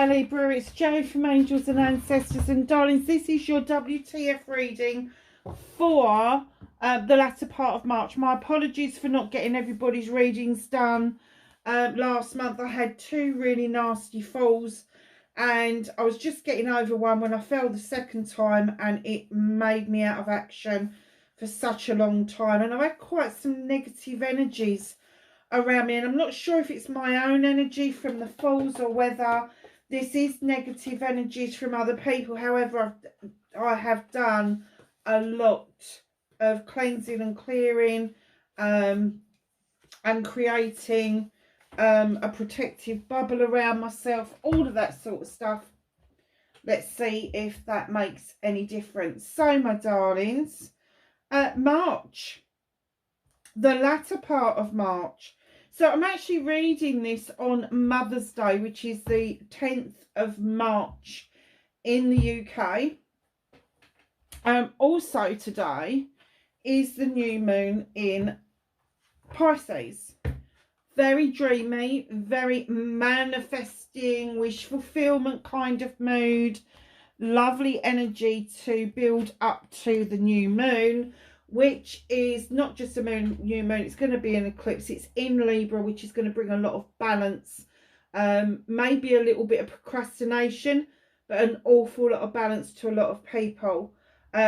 Hi Libra, it's Jo from Angels and Ancestors, and darlings, this is your WTF reading for the latter part of March. My apologies for not getting everybody's readings done last month. I had two really nasty falls and I was just getting over one when I fell the second time, and it made me out of action for such a long time, and I've had quite some negative energies around me, and I'm not sure if it's my own energy from the falls or whether this is negative energies from other people. However, I have done a lot of cleansing and clearing and creating a protective bubble around myself, all of that sort of stuff. Let's see if that makes any difference. So my darlings, March, the latter part of March. So I'm actually reading this on Mother's Day, which is the 10th of March in the UK. Also today is the new moon in Pisces. Very dreamy, very manifesting, wish fulfillment kind of mood. Lovely energy to build up to the new moon, which is not just a new moon, it's going to be an eclipse. It's in Libra, which is going to bring a lot of balance, maybe a little bit of procrastination, but an awful lot of balance to a lot of people,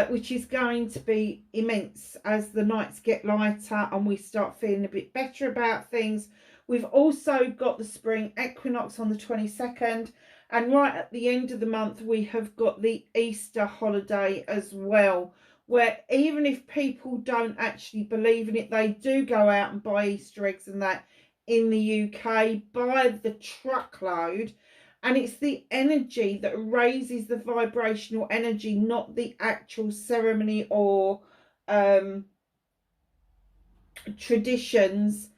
which is going to be immense as the nights get lighter and we start feeling a bit better about things. We've also got the spring equinox on the 22nd, and right at the end of the month we have got the Easter holiday as well, where even if people don't actually believe in it, they do go out and buy Easter eggs and that in the UK by the truckload. And it's the energy that raises the vibrational energy, not the actual ceremony or traditions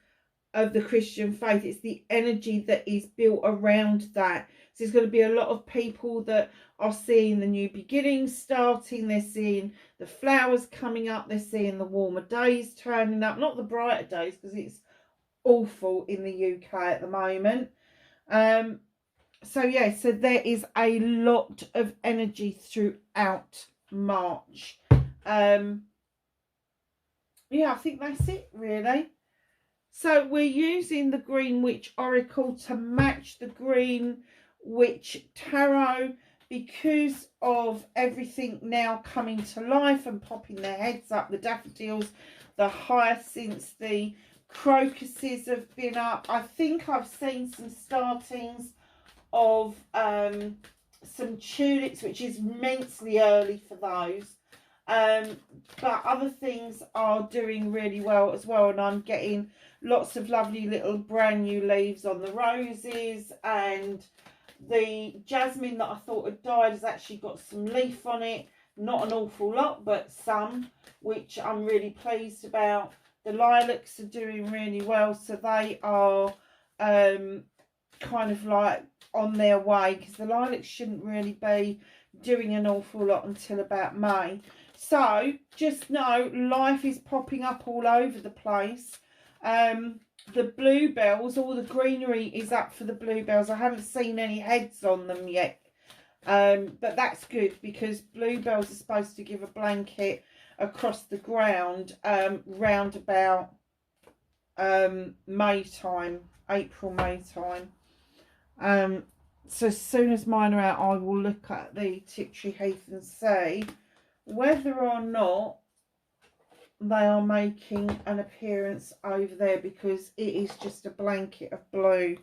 of the Christian faith. It's the energy that is built around that. So there's going to be a lot of people that are seeing the new beginnings starting. They're seeing the flowers coming up. They're seeing the warmer days turning up, not the brighter days, because it's awful in the UK at the moment. So yeah, so there is a lot of energy throughout March. Yeah, I think that's it really. So we're using the Green Witch Oracle to match the Green Witch Tarot, because of everything now coming to life and popping their heads up. The daffodils, the hyacinths, the crocuses have been up. I think I've seen some startings of some tulips, which is immensely early for those. But other things are doing really well as well, and I'm getting lots of lovely little brand new leaves on the roses, and the jasmine that I thought had died has actually got some leaf on it. Not an awful lot, but some, which I'm really pleased about. The lilacs are doing really well, so they are kind of like on their way, because the lilacs shouldn't really be doing an awful lot until about May. So just know life is popping up all over the place. The bluebells, all the greenery is up for the bluebells. I haven't seen any heads on them yet, but that's good, because bluebells are supposed to give a blanket across the ground round about May time, April, May time. So as soon as mine are out, I will look at the Tiptree Heath and see whether or not they are making an appearance over there, because it is just a blanket of blue,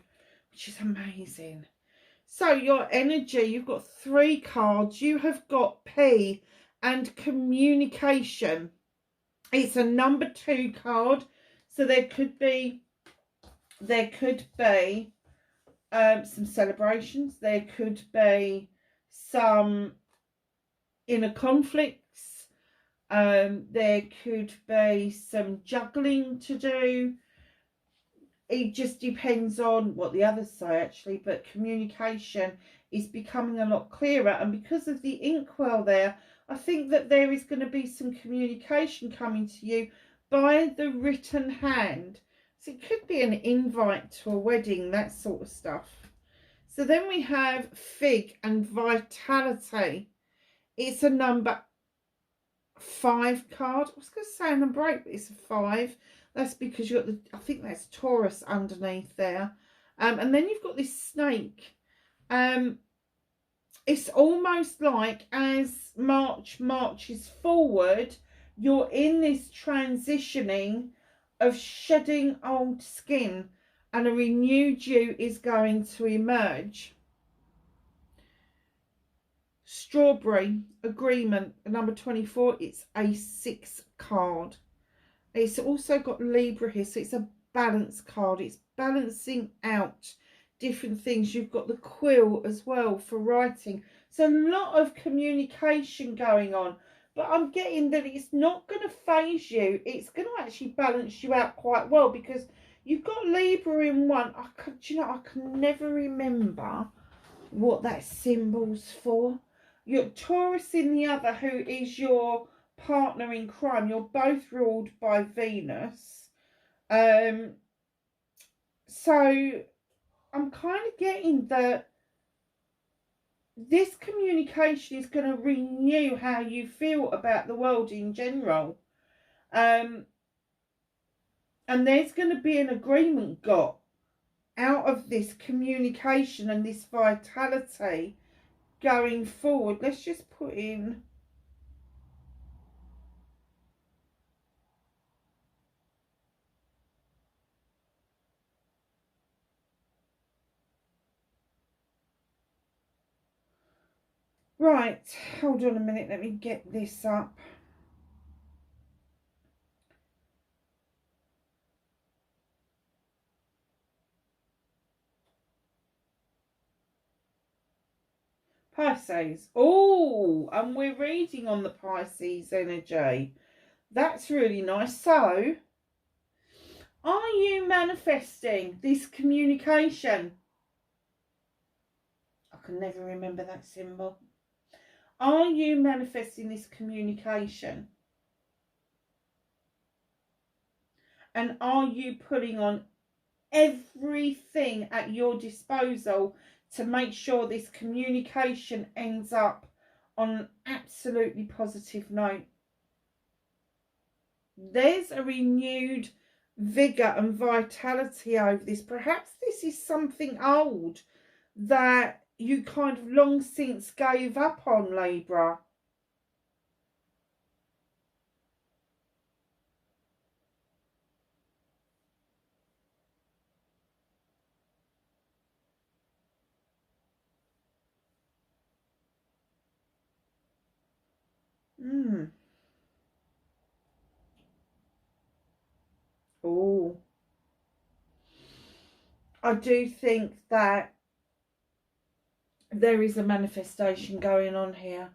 which is amazing. So your energy, you've got 3 cards. You have got P and communication. It's a number 2 card, so there could be some celebrations, there could be some inner conflicts. There could be some juggling to do. It just depends on what the others say actually, but communication is becoming a lot clearer, and because of the inkwell there, I think that there is going to be some communication coming to you by the written hand. So it could be an invite to a wedding, that sort of stuff. So then we have fig and vitality. It's a number 5 card. I was going to say a number 8, but it's a 5. That's because you've got the, I think that's Taurus underneath there. And then you've got this snake. It's almost like as March marches forward, you're in this transitioning of shedding old skin, and a renewed you is going to emerge. Strawberry, agreement, number 24. It's a 6 card. It's also got Libra here, so it's a balance card. It's balancing out different things. You've got the quill as well for writing. So a lot of communication going on, but I'm getting that it's not going to phase you. It's going to actually balance you out quite well, because you've got Libra in one. You know, I can never remember what that symbol's for. You've got Taurus in the other, who is your partner in crime. You're both ruled by Venus. So I'm kind of getting that this communication is going to renew how you feel about the world in general. And there's going to be an agreement got out of this communication and this vitality going forward. Let's just put in right, hold on a minute, let me get this up. Pisces. Oh, and we're reading on the Pisces energy. That's really nice. So, are you manifesting this communication? I can never remember that symbol. Are you manifesting this communication? And are you putting on everything at your disposal to make sure this communication ends up on an absolutely positive note? There's a renewed vigor and vitality over this. Perhaps this is something old that you kind of long since gave up on, Libra. Oh, I do think that there is a manifestation going on here.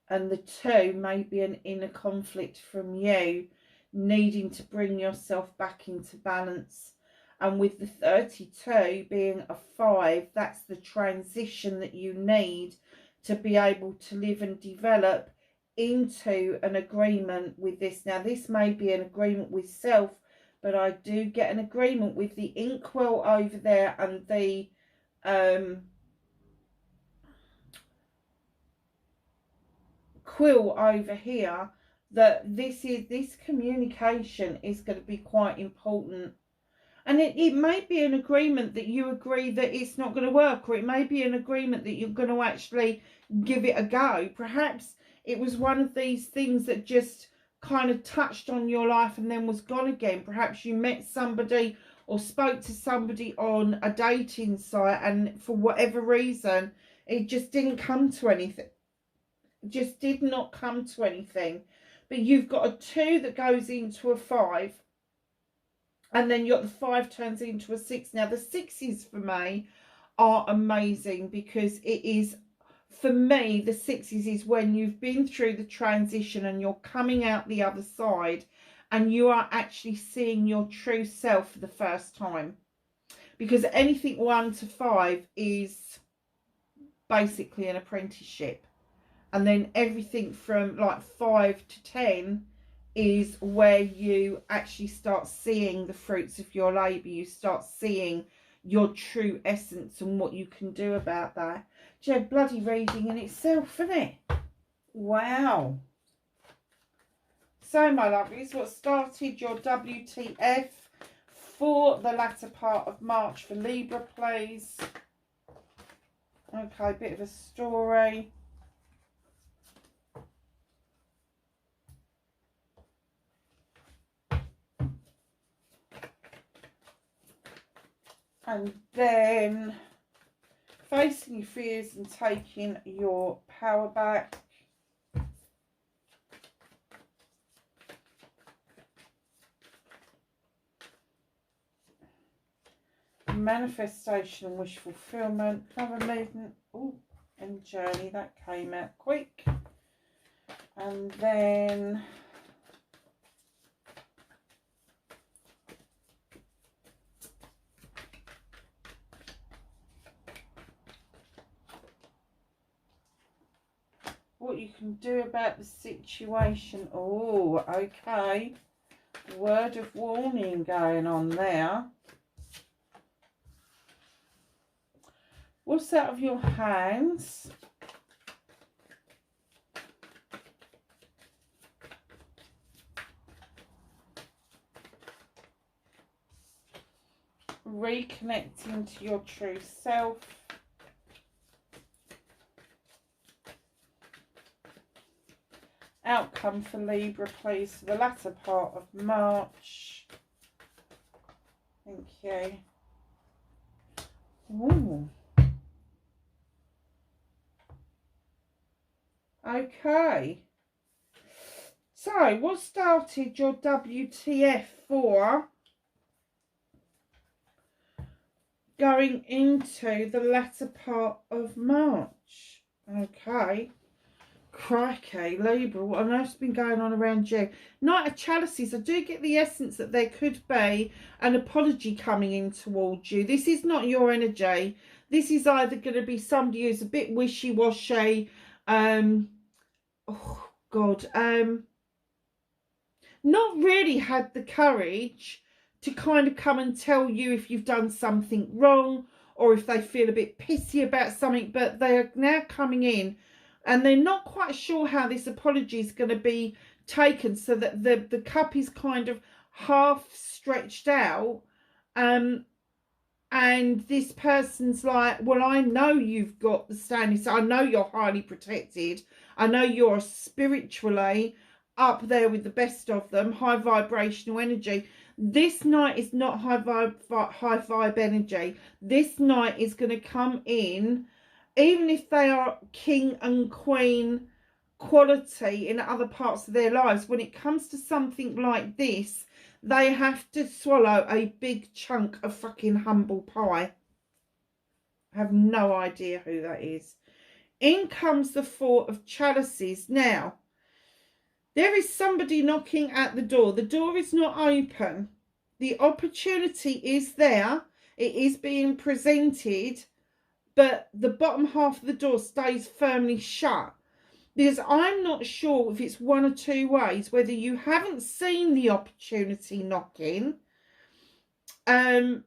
And the 2 may be an inner conflict from you needing to bring yourself back into balance. And with the 32 being a 5, that's the transition that you need to be able to live and develop into an agreement with this. Now, this may be an agreement with self, but I do get an agreement with the inkwell over there and the quill over here, that this communication is going to be quite important. And it may be an agreement that you agree that it's not going to work, or it may be an agreement that you're going to actually give it a go. Perhaps it was one of these things that just kind of touched on your life and then was gone again. Perhaps you met somebody or spoke to somebody on a dating site, and for whatever reason, it just didn't come to anything. Just did not come to anything. But you've got a 2 that goes into a 5. And then you got the 5 turns into a 6. Now, the 6s for me are amazing, because it is, for me, the 6s is when you've been through the transition and you're coming out the other side and you are actually seeing your true self for the first time. Because anything 1 to 5 is basically an apprenticeship. And then everything from like 5 to 10 is where you actually start seeing the fruits of your labour. You start seeing your true essence and what you can do about that. Do you have bloody reading in itself, isn't it? Wow. So, my lovelies, what started your WTF for the latter part of March for Libra, please? Okay, bit of a story. And then facing your fears and taking your power back. Manifestation and wish fulfillment. Have a movement. Oh, and journey. That came out quick. And then what you can do about the situation. Oh, okay. Word of warning going on there. What's out of your hands? Reconnecting to your true self. Outcome for Libra, please, for the latter part of March. Thank you. Ooh. Okay. So, what started your WTF for going into the latter part of March? Okay. Crikey, Libra, what on earth's been going on around you? Knight of Chalices, I do get the essence that there could be an apology coming in towards you. This is not your energy. This is either going to be somebody who's a bit wishy-washy, oh God, not really had the courage to kind of come and tell you if you've done something wrong or if they feel a bit pissy about something, but they are now coming in and they're not quite sure how this apology is going to be taken, so that the cup is kind of half stretched out, and this person's like, well, I know you've got the standing, so I know you're highly protected, I know you're spiritually up there with the best of them, high vibrational energy. This night is not high vibe energy. This night is going to come in, even if they are king and queen quality in other parts of their lives, when it comes to something like this, they have to swallow a big chunk of fucking humble pie. I have no idea who that is. In comes the Four of Chalices. Now, there is somebody knocking at the door. The door is not open. The opportunity is there. It is being presented, but the bottom half of the door stays firmly shut. Because I'm not sure if it's one or two ways, whether you haven't seen the opportunity knocking, and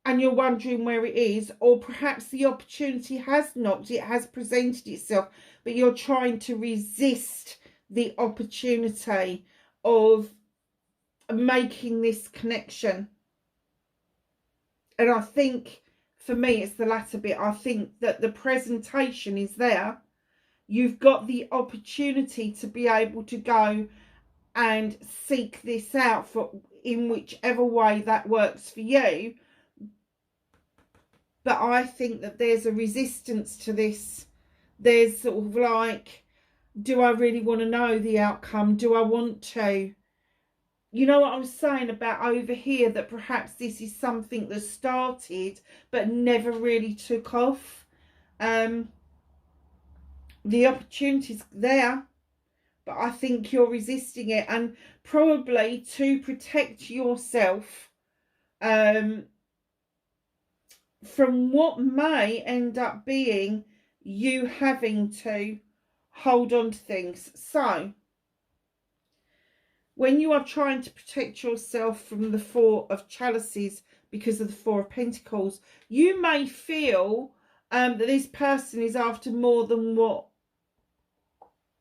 you're wondering where it is, or perhaps the opportunity has knocked, it has presented itself, but you're trying to resist the opportunity of making this connection. And I think for me it's the latter bit. I think that the presentation is there. You've got the opportunity to be able to go and seek this out for in whichever way that works for you. But I think that there's a resistance to this. There's sort of like, do I really want to know the outcome? Do I want to? You know what I was saying about over here, that perhaps this is something that started but never really took off. The opportunity's there, but I think you're resisting it, and probably to protect yourself from what may end up being you having to hold on to things. So when you are trying to protect yourself from the Four of Chalices because of the Four of Pentacles. You may feel that this person is after more than what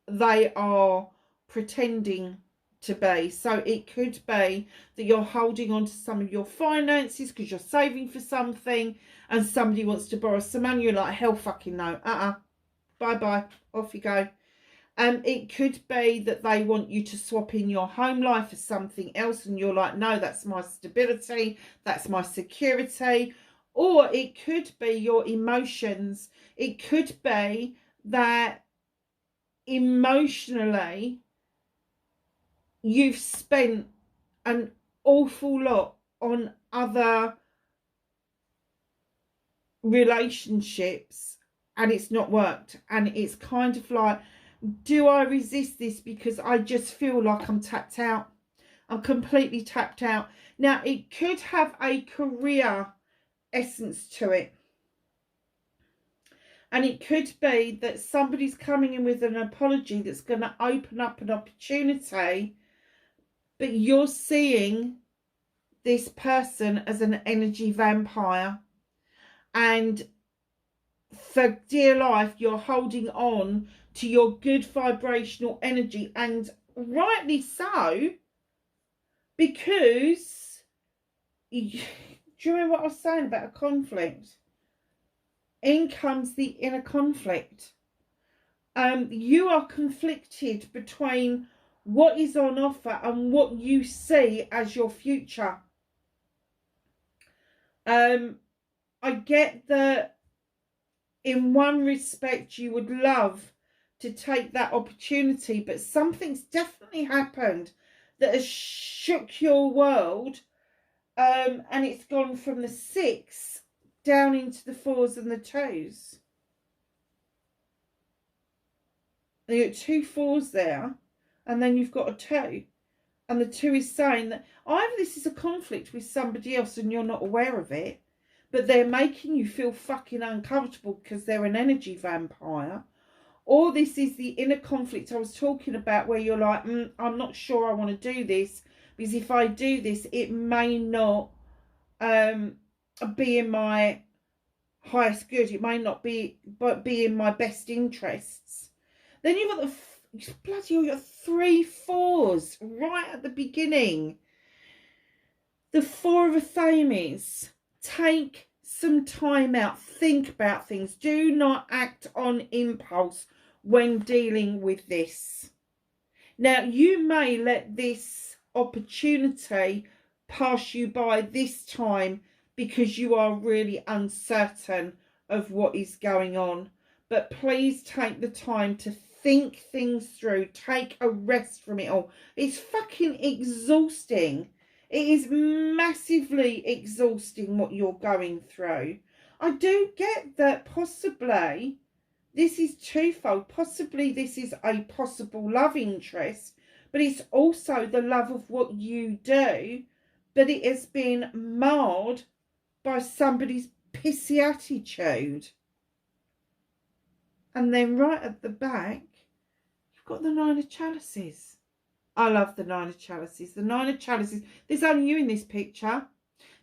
they are pretending to be. So it could be that you're holding on to some of your finances because you're saving for something, and somebody wants to borrow some money. You're like, hell fucking no. Bye bye. Off you go. It could be that they want you to swap in your home life for something else, and you're like, no, that's my stability, that's my security. Or it could be your emotions. It could be that emotionally you've spent an awful lot on other relationships and it's not worked, and it's kind of like, do I resist this because I just feel like I'm tapped out? I'm completely tapped out. Now, it could have a career essence to it. And it could be that somebody's coming in with an apology that's going to open up an opportunity, but you're seeing this person as an energy vampire. And for dear life, you're holding on to your good vibrational energy, and rightly so, because do you remember what I was saying about a conflict? In comes the inner conflict. You are conflicted between what is on offer and what you see as your future. I get that in one respect you would love to take that opportunity, but something's definitely happened that has shook your world, and it's gone from the 6 down into the 4s and the 2s. You've got 2 4s there, and then you've got a 2, and the 2 is saying that either this is a conflict with somebody else and you're not aware of it, but they're making you feel fucking uncomfortable because they're an energy vampire. Or this is the inner conflict I was talking about, where you're like, I'm not sure I want to do this, because if I do this, it may not be in my highest good. It may not be in my best interests. Then you've got you've got 3 4s right at the beginning. The 4 of Affirmations. Take some time out. Think about things. Do not act on impulse when dealing with this. Now, you may let this opportunity pass you by this time because you are really uncertain of what is going on. But please take the time to think things through. Take a rest from it all. It's fucking exhausting. It is massively exhausting what you're going through. I do get that possibly this is twofold. Possibly this is a possible love interest, but it's also the love of what you do, but it has been marred by somebody's pissy attitude. And then right at the back, you've got the 9 of Chalices. I love the 9 of Chalices. The 9 of Chalices. There's only you in this picture.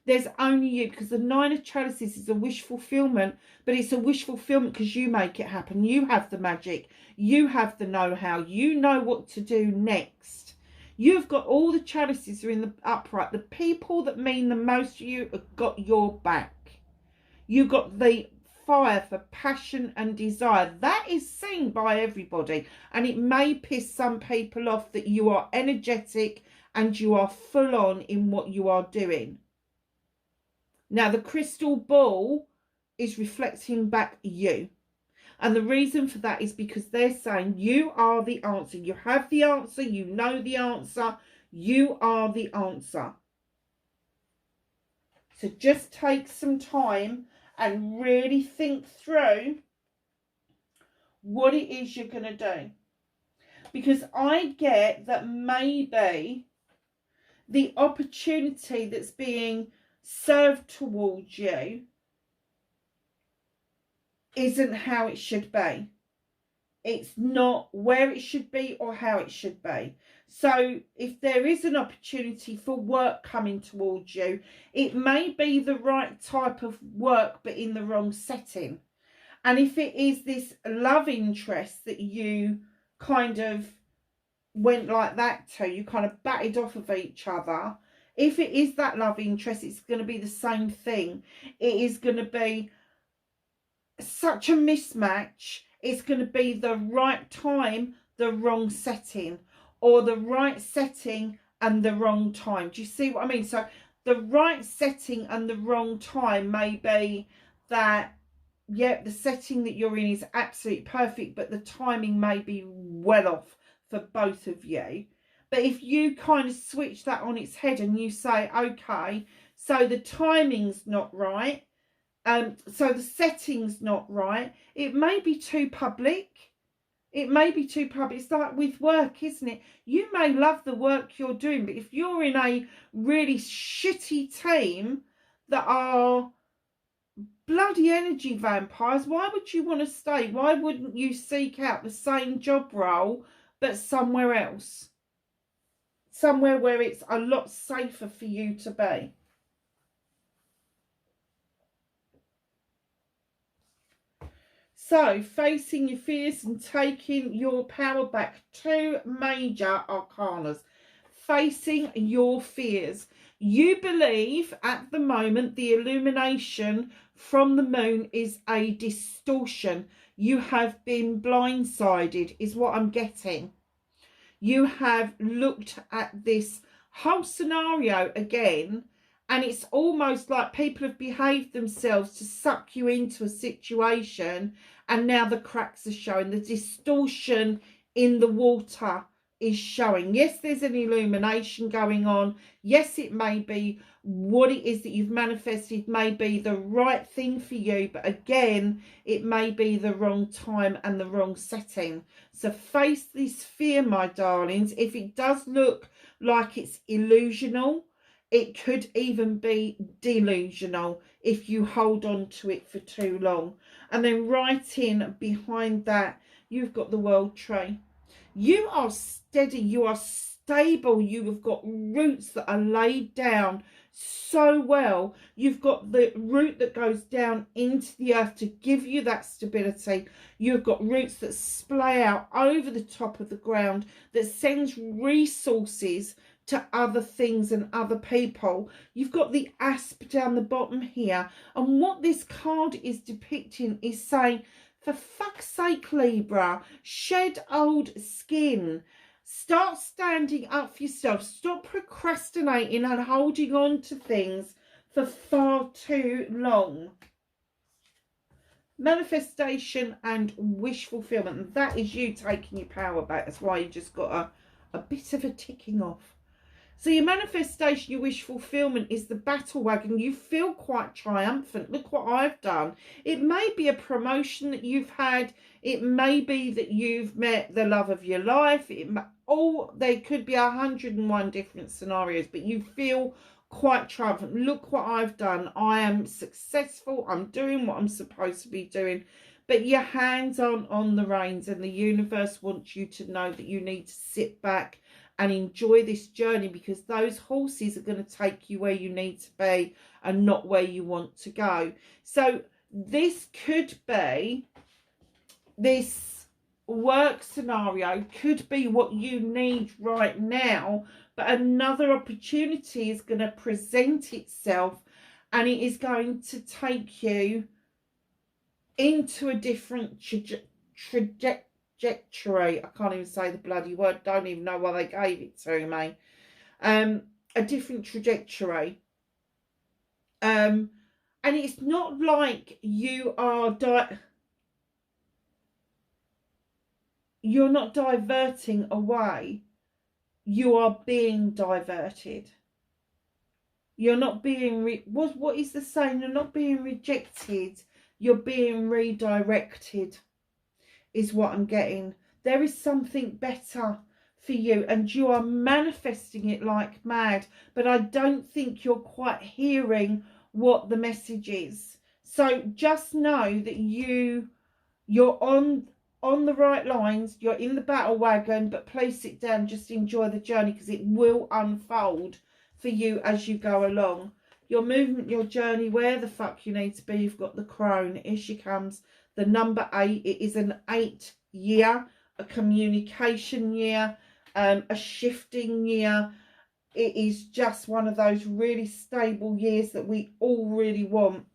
There's only you, because the 9 of Chalices is a wish fulfillment, but it's a wish fulfillment because you make it happen. You have the magic. You have the know-how. You know what to do next. You've got all the chalices are in the upright. The people that mean the most to you have got your back. You've got the fire for passion and desire. That is seen by everybody, and it may piss some people off that you are energetic and you are full on in what you are doing. Now, the crystal ball is reflecting back you, and the reason for that is because they're saying you are the answer. You have the answer. You know the answer. You are the answer. So just take some time and really think through what it is you're going to do. Because I get that maybe the opportunity that's being served towards you isn't how it should be. it's not where it should be or how it should be. So if there is an opportunity for work coming towards you, it may be the right type of work but in the wrong setting. And if it is this love interest that you kind of went like that to, you kind of batted off of each other, if it is that love interest, it's going to be the same thing. It is going to be such a mismatch. It's going to be the right time, the wrong setting, or the right setting and the wrong time. Do you see what I mean? So the right setting and the wrong time may be that, yeah, the setting that you're in is absolutely perfect, but the timing may be well off for both of you. But if you kind of switch that on its head and you say, okay, so the timing's not right, so the setting's not right, it may be too public. It may be too public. It's like with work, isn't it? You may love the work you're doing, but if you're in a really shitty team that are bloody energy vampires, why would you want to stay? Why wouldn't you seek out the same job role but somewhere else? Somewhere where it's a lot safer for you to be. So, facing your fears and taking your power back. Two major arcanas. Facing your fears. You believe at the moment the illumination from the moon is a distortion. You have been blindsided, is what I'm getting. You have looked at this whole scenario again, and it's almost like people have behaved themselves to suck you into a situation, and now the cracks are showing. The distortion in the water is showing. Yes, there's an illumination going on. Yes, it may be what it is that you've manifested may be the right thing for you, but again, it may be the wrong time and the wrong setting. So face this fear, my darlings. If it does look like it's illusional, it could even be delusional if you hold on to it for too long. And then right in behind that, you've got the World Tree. You are steady, you are stable, you have got roots that are laid down so well. You've got the root that goes down into the earth to give you that stability. You've got roots that splay out over the top of the ground, that sends resources to other things and other people. You've got the asp down the bottom here, and what this card is depicting is saying, for fuck's sake, Libra, shed old skin. Start standing up for yourself. Stop procrastinating and holding on to things for far too long. Manifestation and wish fulfillment. And that is you taking your power back. That's why you just got a bit of a ticking off. So your manifestation, your wish fulfillment is the battle wagon. You feel quite triumphant. Look what I've done. It may be a promotion that you've had. It may be that you've met the love of your life. There could be 101 different scenarios, but you feel quite triumphant. Look what I've done. I am successful. I'm doing what I'm supposed to be doing. But your hands aren't on the reins, and the universe wants you to know that you need to sit back and enjoy this journey, because those horses are going to take you where you need to be and not where you want to go. So this could be, this work scenario could be what you need right now, but another opportunity is going to present itself, and it is going to take you into a different trajectory. I can't even say the bloody word. Don't even know why they gave it to me. A different trajectory. And it's not like you are you're not diverting away. You are being diverted. You're not being what is the saying? You're not being rejected. You're being redirected, is what I'm getting. There is something better for you, and you are manifesting it like mad, but I don't think you're quite hearing what the message is. So just know that you're on on the right lines. You're in the battle wagon, but please sit down, just enjoy the journey, because it will unfold for you as you go along. Your movement, your journey, where the fuck you need to be. You've got the crone. Here she comes. The number 8. It is an 8 year, a communication year, a shifting year. It is just one of those really stable years that we all really want.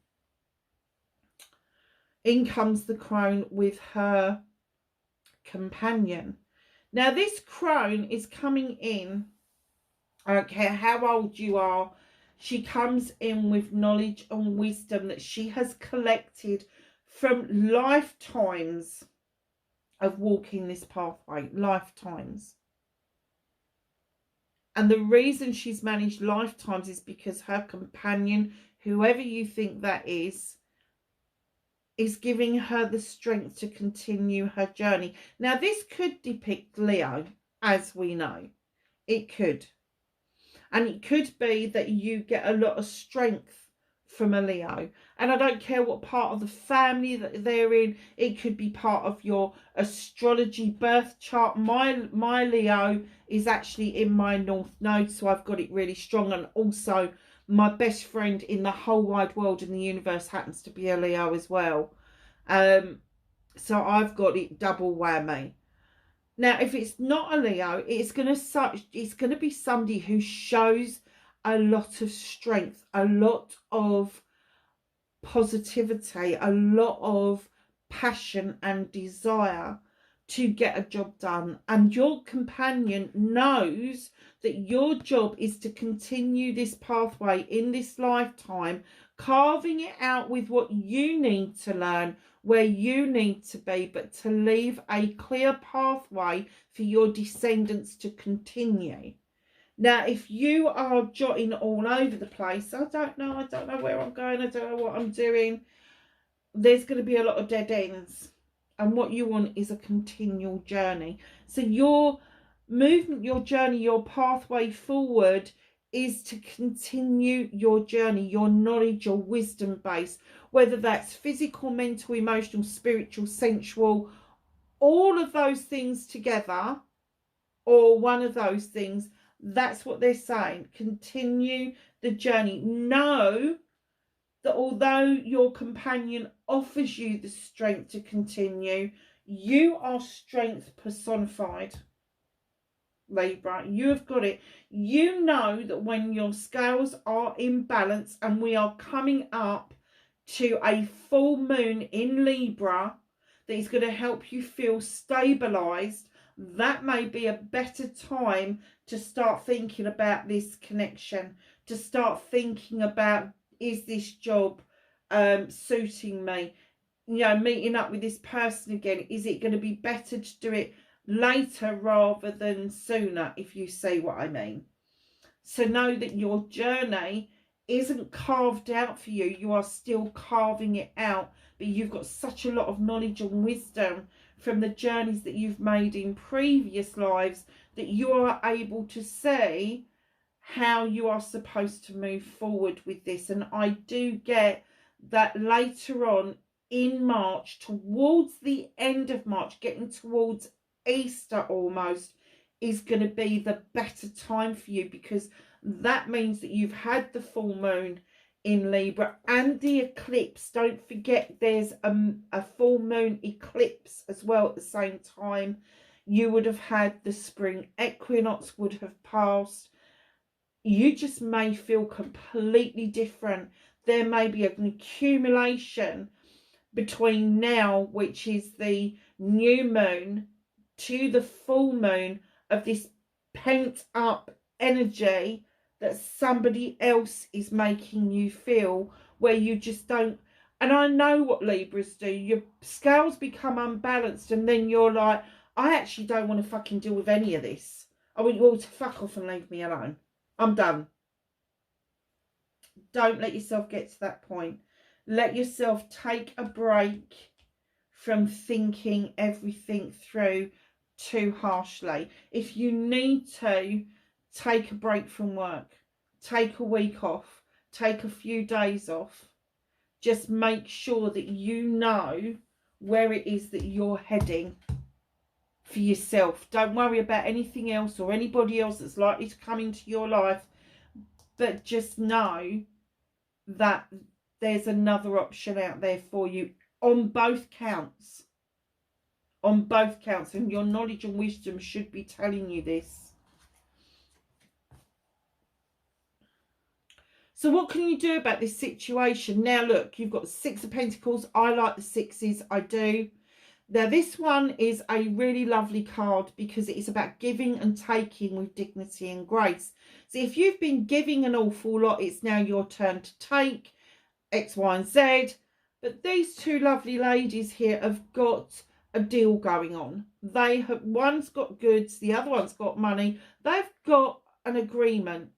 In comes the crone with her companion. Now this crone is coming in, I don't care how old you are, she comes in with knowledge and wisdom that she has collected from lifetimes of walking this pathway, lifetimes. And the reason she's managed lifetimes is because her companion, whoever you think that is giving her the strength to continue her journey. Now, this could depict Leo, as we know. It could. And it could be that you get a lot of strength from a Leo. And I don't care what part of the family that they're in. It could be part of your astrology birth chart. My Leo is actually in my North Node, so I've got it really strong. And also, my best friend in the whole wide world in the universe happens to be a Leo as well. So I've got it double whammy. Now, if it's not a Leo, it's going to be somebody who shows a lot of strength, a lot of positivity, a lot of passion and desire to get a job done. And your companion knows that your job is to continue this pathway in this lifetime, carving it out with what you need to learn, where you need to be, but to leave a clear pathway for your descendants to continue. Now, if you are jotting all over the place, I don't know where I'm going, I don't know what I'm doing, there's going to be a lot of dead ends. And what you want is a continual journey. So your movement, your journey, your pathway forward is to continue your journey, your knowledge, your wisdom base, whether that's physical, mental, emotional, spiritual, sensual, all of those things together, or one of those things. That's what they're saying. Continue the journey. Know that although your companion offers you the strength to continue, you are strength personified. Libra, you have got it. You know that when your scales are in balance, and we are coming up to a full moon in Libra that is going to help you feel stabilized, that may be a better time to start thinking about this connection, to start thinking about, is this job suiting me? You know, meeting up with this person again, is it going to be better to do it later rather than sooner, if you see what I mean? So know that your journey isn't carved out for you. You are still carving it out, but you've got such a lot of knowledge and wisdom from the journeys that you've made in previous lives that you are able to see how you are supposed to move forward with this. And I do get that later on in March, towards the end of March, getting towards Easter almost, is going to be the better time for you, because that means that you've had the full moon in Libra and the eclipse. Don't forget there's a full moon eclipse as well at the same time. You would have had the spring equinox would have passed. You just may feel completely different. There may be an accumulation between now, which is the new moon, to the full moon, of this pent up energy that somebody else is making you feel, where you just don't. And I know what Libras do. Your scales become unbalanced, and then you're like, I actually don't want to fucking deal with any of this. I want you all to fuck off and leave me alone. I'm done. Don't let yourself get to that point. Let yourself take a break from thinking everything through too harshly. If you need to, take a break from work. Take a week off. Take a few days off. Just make sure that you know where it is that you're heading for yourself. Don't worry about anything else or anybody else that's likely to come into your life, but just know that there's another option out there for you on both counts. On both counts, and your knowledge and wisdom should be telling you this. So what can you do about this situation? Now look, you've got 6 of Pentacles. I like the 6s, I do. Now this one is a really lovely card because it is about giving and taking with dignity and grace. So if you've been giving an awful lot, it's now your turn to take X, Y and Z. But these two lovely ladies here have got a deal going on. They have, one's got goods, the other one's got money. They've got an agreement,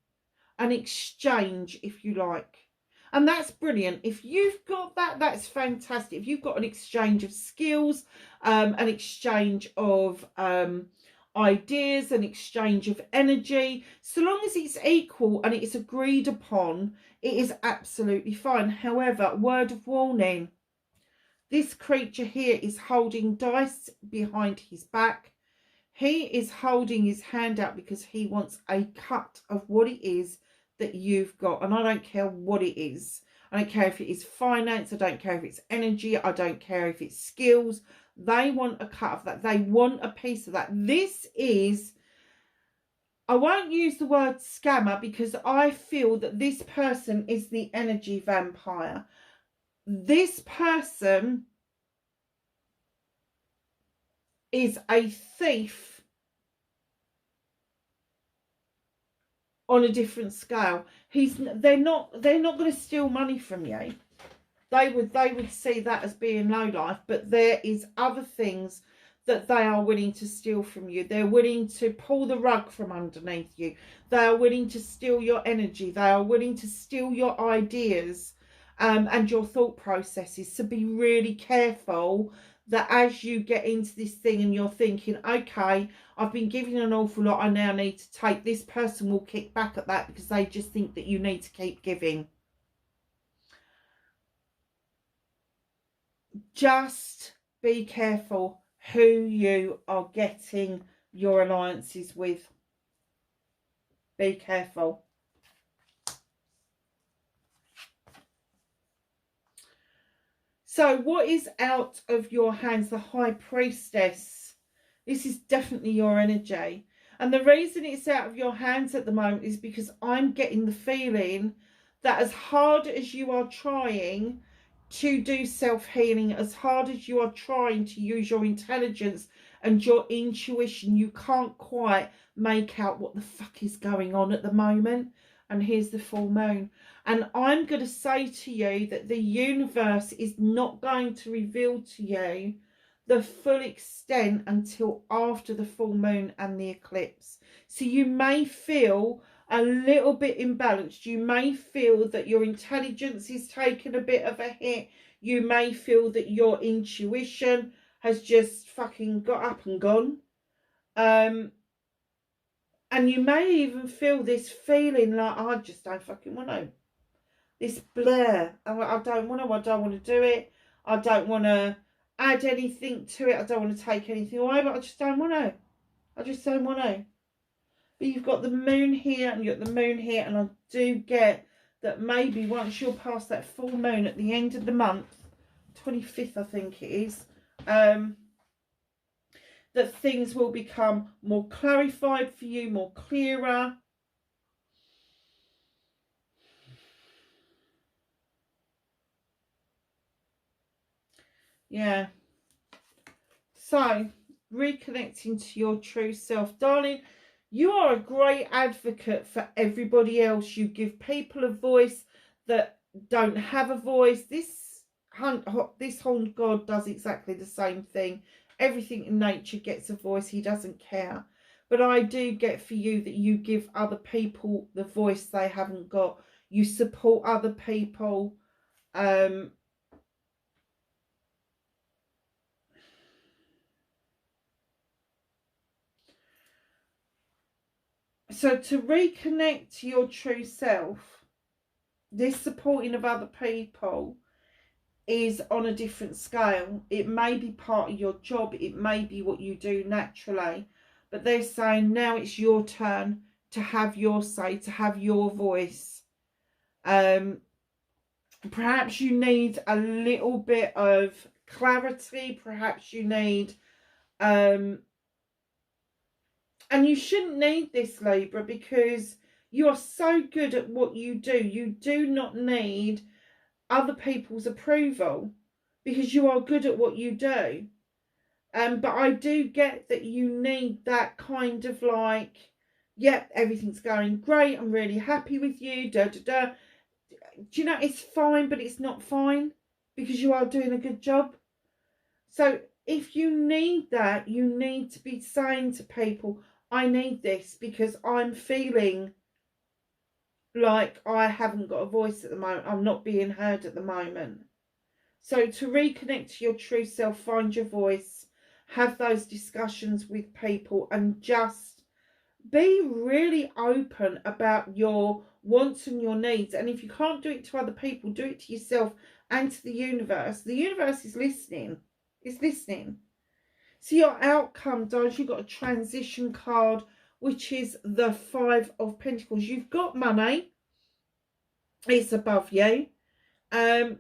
an exchange, if you like. And that's brilliant. If you've got that, that's fantastic. If you've got an exchange of skills, an exchange of ideas, an exchange of energy, so long as it's equal and it's agreed upon, it is absolutely fine. However, word of warning, this creature here is holding dice behind his back. He is holding his hand out because he wants a cut of what it is that you've got. And I don't care what it is. I don't care if it is finance. I don't care if it's energy. I don't care if it's skills. They want a cut of that. They want a piece of that. This is, I won't use the word scammer because I feel that this person is the energy vampire. This person is a thief on a different scale. They're not going to steal money from you. They would see that as being low life, but there is other things that they are willing to steal from you. They're willing to pull the rug from underneath you. They are willing to steal your energy. They are willing to steal your ideas and your thought processes. So be really careful that as you get into this thing and you're thinking, okay, I've been giving an awful lot, I now need to take, this person will kick back at that because they just think that you need to keep giving. Just be careful who you are getting your alliances with. Be careful. So what is out of your hands? The High Priestess. This is definitely your energy. And the reason it's out of your hands at the moment is because I'm getting the feeling that as hard as you are trying to do self-healing, as hard as you are trying to use your intelligence and your intuition, you can't quite make out what the fuck is going on at the moment. And here's the full moon. And I'm going to say to you that the universe is not going to reveal to you the full extent until after the full moon and the eclipse. So you may feel a little bit imbalanced. You may feel that your intelligence is taking a bit of a hit. You may feel that your intuition has just fucking got up and gone. And you may even feel this feeling like, I just don't fucking want to. This blur. I don't want to. I don't want to do it. I don't want to add anything to it. I don't want to take anything away, but I just don't want to. I just don't want to. But you've got the moon here and you've got the moon here. And I do get that maybe once you're past that full moon at the end of the month, 25th I think it is, that things will become more clarified for you, more clearer. Yeah. So, reconnecting to your true self. Darling, you are a great advocate for everybody else. You give people a voice that don't have a voice. This horned god does exactly the same thing. Everything in nature gets a voice. He doesn't care. But I do get for you that you give other people the voice they haven't got. You support other people. So to reconnect to your true self, this supporting of other people is on a different scale. It may be part of your job, it may be what you do naturally, but they're saying now it's your turn to have your say, to have your voice. Perhaps you need a little bit of clarity, perhaps you need and you shouldn't need this, Libra, because you are so good at what you do. You do not need other people's approval because you are good at what you do. But I do get that you need that kind of like, yep, everything's going great, I'm really happy with you, da da da. Do you know, it's fine, but it's not fine because you are doing a good job. So if you need that, you need to be saying to people, I need this because I'm feeling like I haven't got a voice at the moment. I'm not being heard at the moment. So to reconnect to your true self, find your voice, have those discussions with people and just be really open about your wants and your needs. And if you can't do it to other people, do it to yourself and to the universe. The universe is listening. It's listening. So your outcome, guys, you've got a transition card, which is the 5 of Pentacles. You've got money. It's above you. But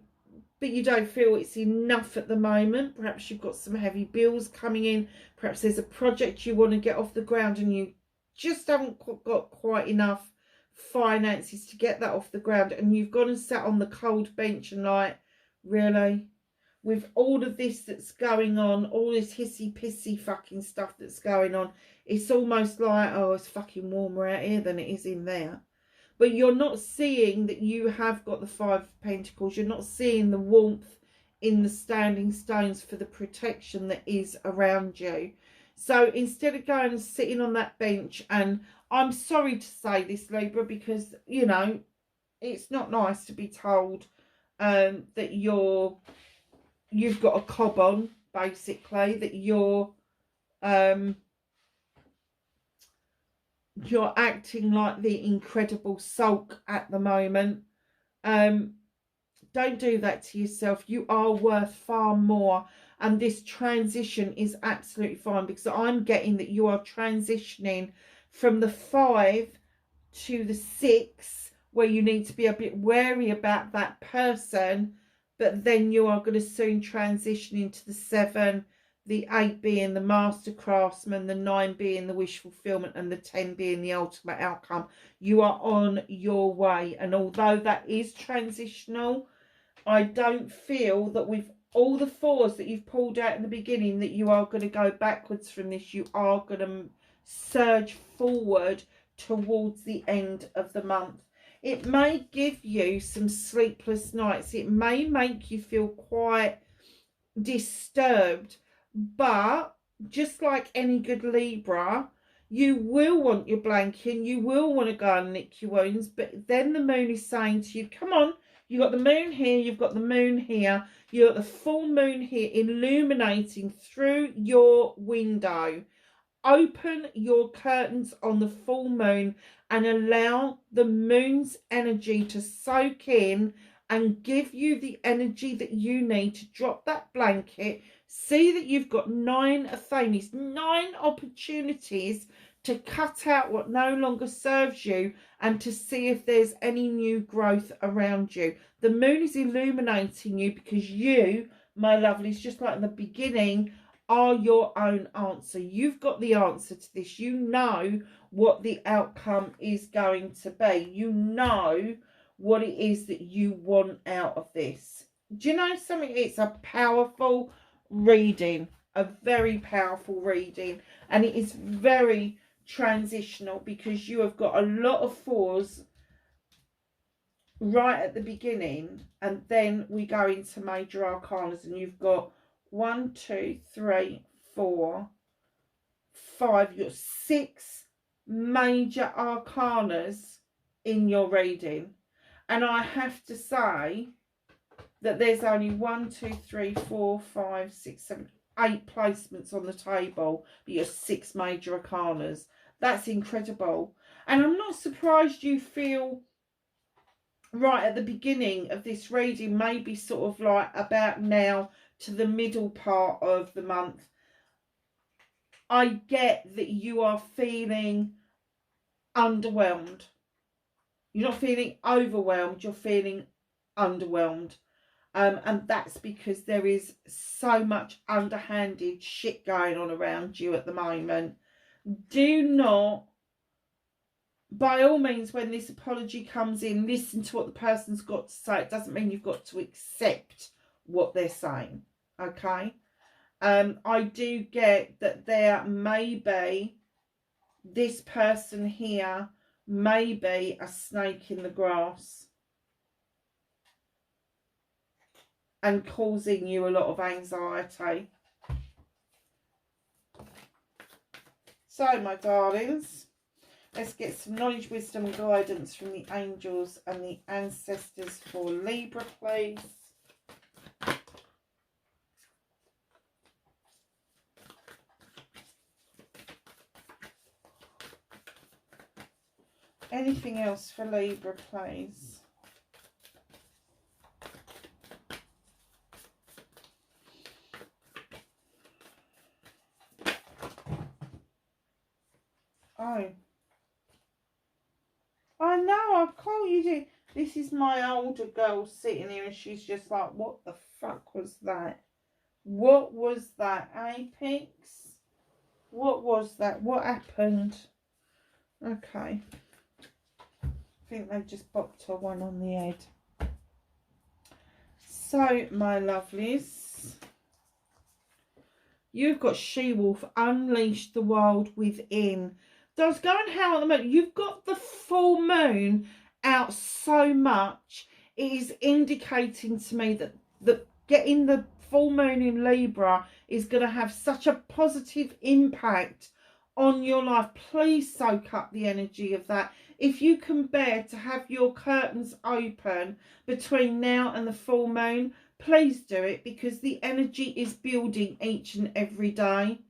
you don't feel it's enough at the moment. Perhaps you've got some heavy bills coming in. Perhaps there's a project you want to get off the ground and you just haven't got quite enough finances to get that off the ground. And you've gone and sat on the cold bench and like, really? With all of this that's going on, all this hissy-pissy fucking stuff that's going on, it's almost like, oh, it's fucking warmer out here than it is in there. But you're not seeing that you have got the 5 of Pentacles. You're not seeing the warmth in the standing stones for the protection that is around you. So instead of going and sitting on that bench, and I'm sorry to say this, Libra, because, you know, it's not nice to be told that you've got a cob on, basically, that you're acting like the incredible sulk at the moment. Don't do that to yourself. You are worth far more, and this transition is absolutely fine, because I'm getting that you are transitioning from the 5 to the 6, where you need to be a bit wary about that person, but then you are going to soon transition into the 7, the 8 being the master craftsman, the 9 being the wish fulfillment, and the 10 being the ultimate outcome. You are on your way. And although that is transitional, I don't feel that with all the 4s that you've pulled out in the beginning that you are going to go backwards from this. You are going to surge forward towards the end of the month. It may give you some sleepless nights. It may make you feel quite disturbed. But just like any good Libra, you will want your blanket, you will want to go and lick your wounds. But then the moon is saying to you, come on, you've got the moon here, you've got the moon here, you've got the full moon here illuminating through your window. Open your curtains on the full moon and allow the moon's energy to soak in and give you the energy that you need to drop that blanket. See that you've got 9 Affirmations, 9 opportunities to cut out what no longer serves you and to see if there's any new growth around you. The moon is illuminating you because you, my lovelies, just like in the beginning, are your own answer. You've got the answer to this. You know what the outcome is going to be. You know what it is that you want out of this. Do you know something? It's a powerful reading, a very powerful reading, and it is very transitional because you have got a lot of 4s right at the beginning, and then we go into major arcanas, and you've got 1, 2, 3, 4, 5. You've got 6 major arcanas in your reading, and I have to say that there's only 1, 2, 3, 4, 5, 6, 7, 8 placements on the table, but you're 6 major arcanas. That's incredible. And I'm not surprised you feel right at the beginning of this reading, maybe sort of like about now to the middle part of the month, I get that you are feeling underwhelmed. You're not feeling overwhelmed, you're feeling underwhelmed. And that's because there is so much underhanded shit going on around you at the moment. Do not, by all means, when this apology comes in, listen to what the person's got to say. It doesn't mean you've got to accept what they're saying, okay? I do get that there may be, this person here may be a snake in the grass and causing you a lot of anxiety. So, my darlings, let's get some knowledge, wisdom and guidance from the angels and the ancestors for Libra, please. Anything else for Libra, please? Oh. I know, I call you do. This is my older girl sitting here and she's just like, what the fuck was that? What was that, Apex? What was that? What happened? Okay. I think they just bopped her one on the head. So, my lovelies, you've got She-Wolf, unleash the world within. Does go and howl at the moon. You've got the full moon out so much. It is indicating to me that getting the full moon in Libra is going to have such a positive impact on your life. Please soak up the energy of that. If you can bear to have your curtains open between now and the full moon, please do it, because the energy is building each and every day.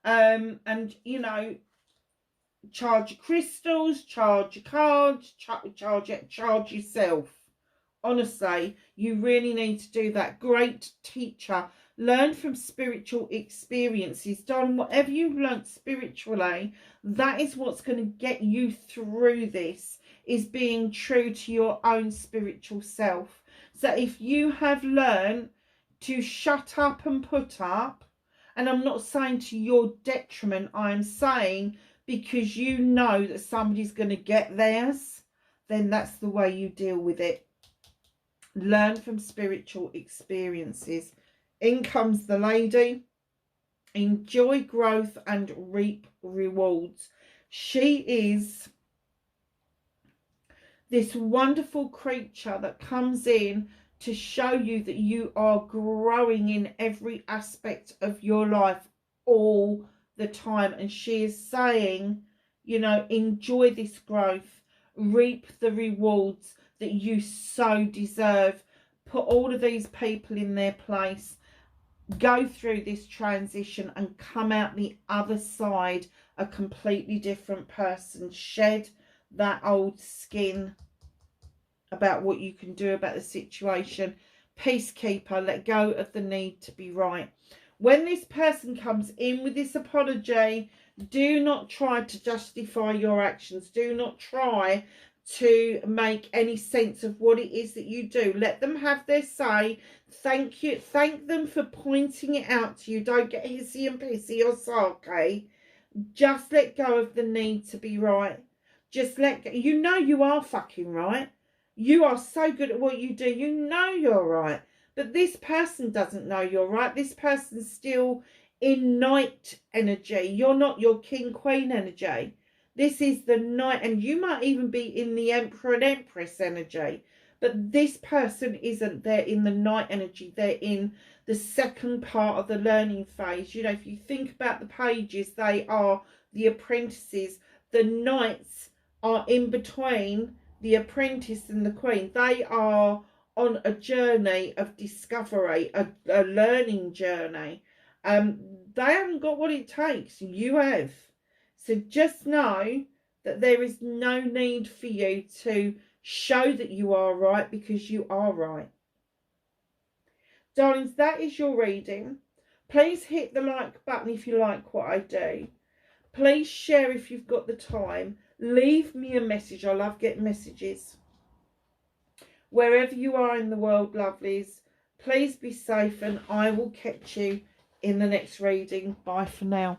And, you know, charge your crystals, charge your cards, charge yourself. Honestly, you really need to do that. Great teacher. Learn from spiritual experiences. Darling, whatever you've learnt spiritually, that is what's going to get you through this, is being true to your own spiritual self. So if you have learned to shut up and put up, and I'm not saying to your detriment, I'm saying because you know that somebody's going to get theirs, then that's the way you deal with it. Learn from spiritual experiences. In comes the lady. Enjoy growth and reap rewards. She is this wonderful creature that comes in to show you that you are growing in every aspect of your life all the time. And she is saying, you know, enjoy this growth, reap the rewards that you so deserve. Put all of these people in their place, go through this transition and come out the other side a completely different person. Shed that old skin about what you can do about the situation. Peacekeeper, let go of the need to be right. When this person comes in with this apology, do not try to justify your actions. Do not try to make any sense of what it is that you do. Let them have their say. Thank you. Thank them for pointing it out to you. Don't get hissy and pissy or sulky. Just let go of the need to be right. Just let go. You know you are fucking right. You are so good at what you do. You know you're right. But this person doesn't know you're right. This person's still in night energy. You're not your king queen energy. This is the night, and you might even be in the emperor and empress energy. But this person isn't. They're in the night energy. They're in the second part of the learning phase. You know, if you think about the pages, they are the apprentices. The knights are in between the apprentice and the queen. They are on a journey of discovery, a learning journey. They haven't got what it takes. You have. So just know that there is no need for you to Show that you are right, because you are right. Darlings, that is your reading. Please hit the like button if you like what I do. Please share if you've got the time. Leave me a message. I love getting messages. Wherever you are in the world, lovelies, please be safe, and I will catch you in the next reading. Bye for now.